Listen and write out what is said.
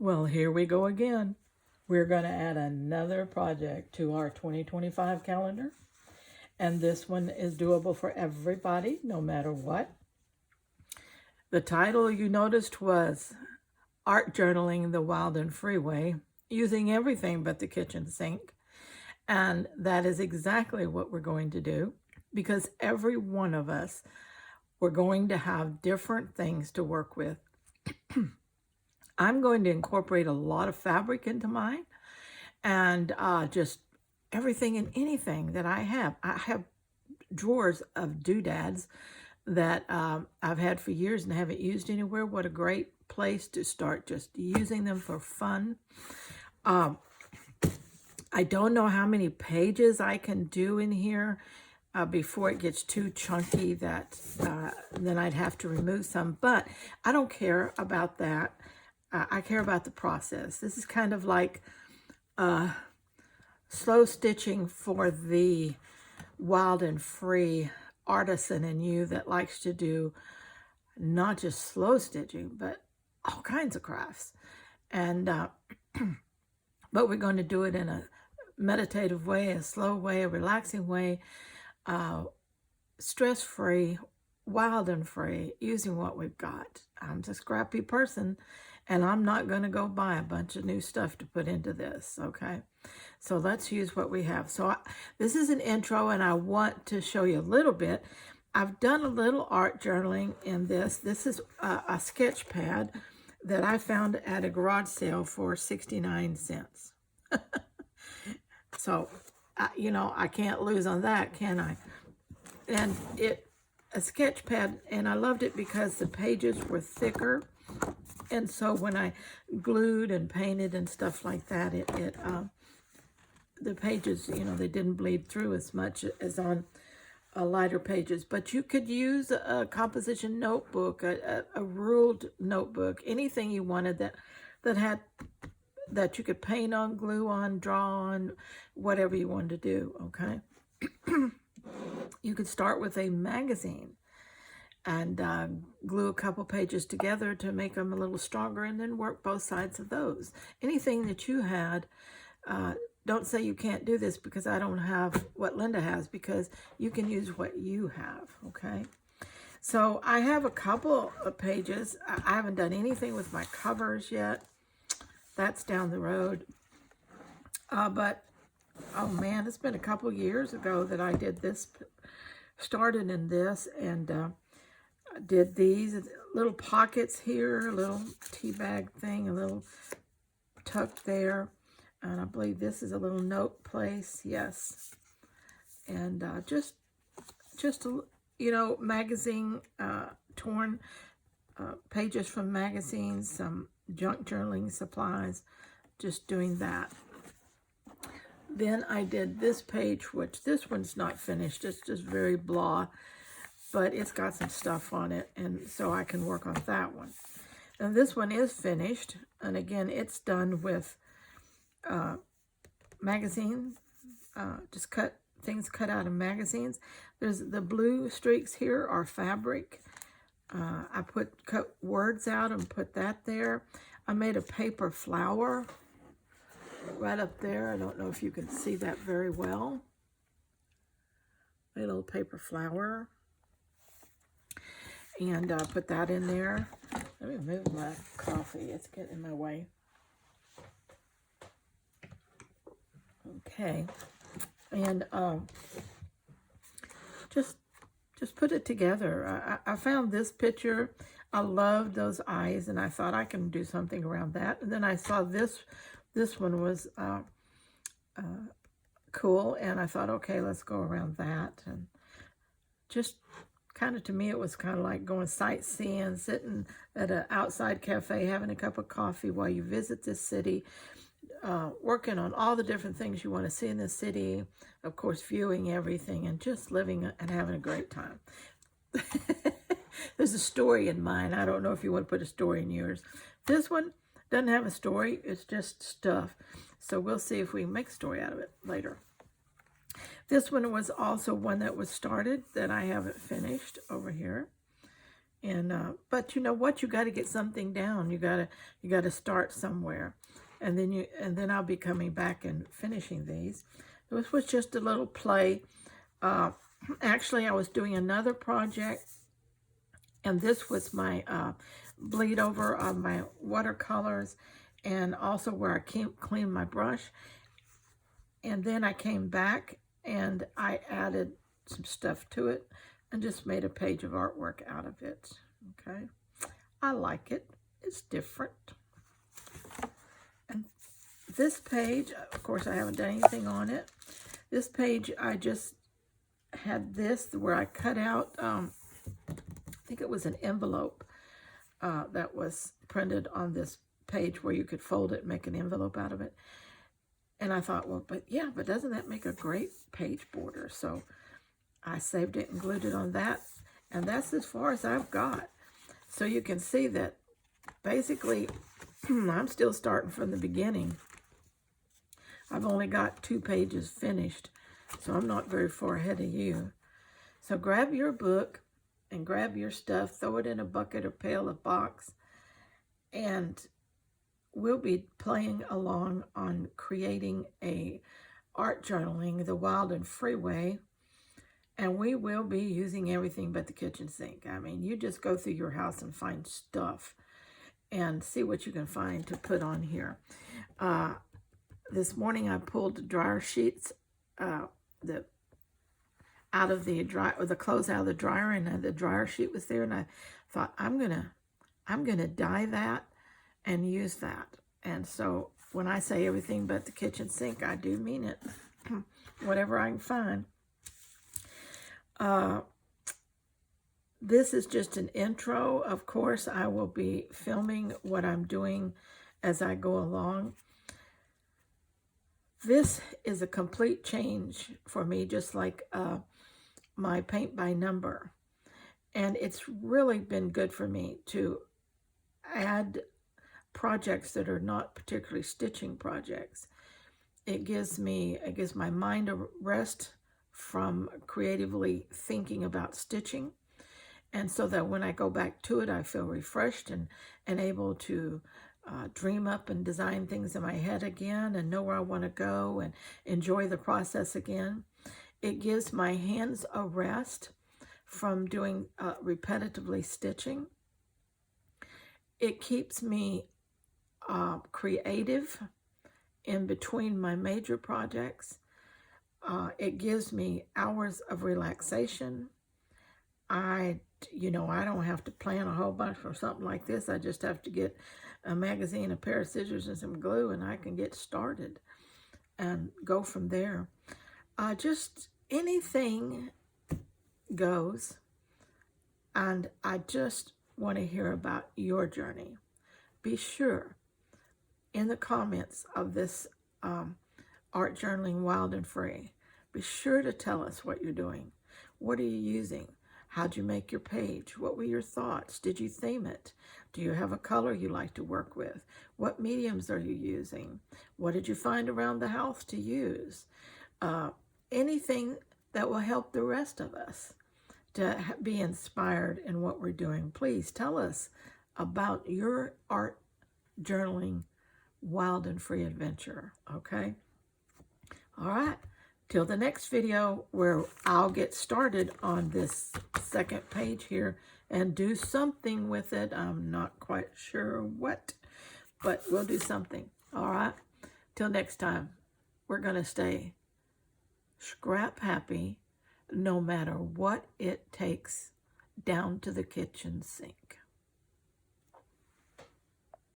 Well, here we go again. We're going to add another project to our 2025 calendar. And this one is doable for everybody, no matter what. The title you noticed was Art Journaling the Wild and Free Way, using everything but the kitchen sink. And that is exactly what we're going to do, because every one of us, we're going to have different things to work with. I'm going to incorporate a lot of fabric into mine, and just everything and anything that I have. I have drawers of doodads that I've had for years and haven't used anywhere. What a great place to start just using them for fun. I don't know how many pages I can do in here before it gets too chunky that then I'd have to remove some, but I don't care about that. I care about the process. This is kind of like slow stitching for the wild and free artisan in you that likes to do not just slow stitching, but all kinds of crafts. And but we're going to do it in a meditative way, a slow way, a relaxing way, stress-free, wild and free, using what we've got. I'm a scrappy person, and I'm not going to go buy a bunch of new stuff to put into this, okay? So let's use what we have. So this is an intro, and I want to show you a little bit. I've done a little art journaling in this. This is a sketch pad that I found at a garage sale for 69 cents. So, you know, I can't lose on that, can I? And a sketch pad, and I loved it because the pages were thicker. And so when I glued and painted and stuff like that, the pages, you know, they didn't bleed through as much as on lighter pages. But you could use a composition notebook, a ruled notebook, anything you wanted that you could paint on, glue on, draw on, whatever you wanted to do, okay? You could start with a magazine and glue a couple pages together to make them a little stronger, and then work both sides of those. Anything that you had, don't say you can't do this because I don't have what Linda has, because you can use what you have, okay? So I have a couple of pages. I haven't done anything with my covers yet. That's down the road. But, oh man, it's been a couple years ago that I did this, started in this, and did these little pockets here, a little tea bag thing, a little tuck there. And I believe this is a little note place, yes. And just you know, magazine, torn pages from magazines, some junk journaling supplies, just doing that. Then I did this page, which this one's not finished. It's just very blah, but it's got some stuff on it, and so I can work on that one. And this one is finished, and again, it's done with magazine, just things cut out of magazines. There's the blue streaks here are fabric. I cut words out and put that there. I made a paper flower right up there. I don't know if you can see that very well. A little paper flower. And put that in there. Let me move my coffee. It's getting in my way. Okay. And just put it together. I found this picture. I loved those eyes, and I thought I can do something around that. And then I saw this one was cool, and I thought, okay, let's go around that. And just kind of, to me, it was kind of like going sightseeing, sitting at an outside cafe, having a cup of coffee while you visit this city, working on all the different things you want to see in the city, of course, viewing everything, and just living and having a great time. There's a story in mine. I don't know if you want to put a story in yours. This one doesn't have a story. It's just stuff. So we'll see if we can make a story out of it later. This one was also one that was started that I haven't finished over here. And but you know what? You got to get something down. You got to start somewhere, and then I'll be coming back and finishing these. This was just a little play. Actually, I was doing another project, and this was my bleed over of my watercolors, and also where I cleaned my brush. And then I came back and I added some stuff to it and just made a page of artwork out of it. Okay, I like it. It's different. And this page, of course, I haven't done anything on it. This page, I just had this where I cut out, I think it was an envelope that was printed on this page where you could fold it and make an envelope out of it. And I thought, well, but doesn't that make a great page border? So I saved it and glued it on that. And that's as far as I've got. So you can see that basically I'm still starting from the beginning. I've only got 2 pages finished, so I'm not very far ahead of you. So grab your book and grab your stuff, throw it in a bucket or pail or box, and we'll be playing along on creating a art journaling the wild and free way. And we will be using everything but the kitchen sink. I mean, you just go through your house and find stuff and see what you can find to put on here. This morning I pulled the dryer sheets out of the clothes out of the dryer, and the dryer sheet was there, and I thought I'm gonna dye that and use that. And so when I say everything but the kitchen sink, I do mean it. Whatever I can find. This is just an intro. Of course, I will be filming what I'm doing as I go along. This is a complete change for me, just like my paint by number. And it's really been good for me to add projects that are not particularly stitching projects. It gives my mind a rest from creatively thinking about stitching, and so that when I go back to it, I feel refreshed and able to dream up and design things in my head again and know where I want to go and enjoy the process again. It gives my hands a rest from doing repetitively stitching. It keeps me creative in between my major projects. It gives me hours of relaxation. I don't have to plan a whole bunch for something like this. I just have to get a magazine, a pair of scissors, and some glue, and I can get started and go from there. Just anything goes, and I just want to hear about your journey. Be sure in the comments of this Art Journaling Wild and Free, be sure to tell us what you're doing. What are you using? How'd you make your page? What were your thoughts? Did you theme it? Do you have a color you like to work with? What mediums are you using? What did you find around the house to use? Anything that will help the rest of us to be inspired in what we're doing. Please tell us about your art journaling wild and free adventure, okay? All right, till the next video where I'll get started on this second page here and do something with it. I'm not quite sure what, but we'll do something. All right, till next time, we're going to stay scrap happy no matter what it takes down to the kitchen sink.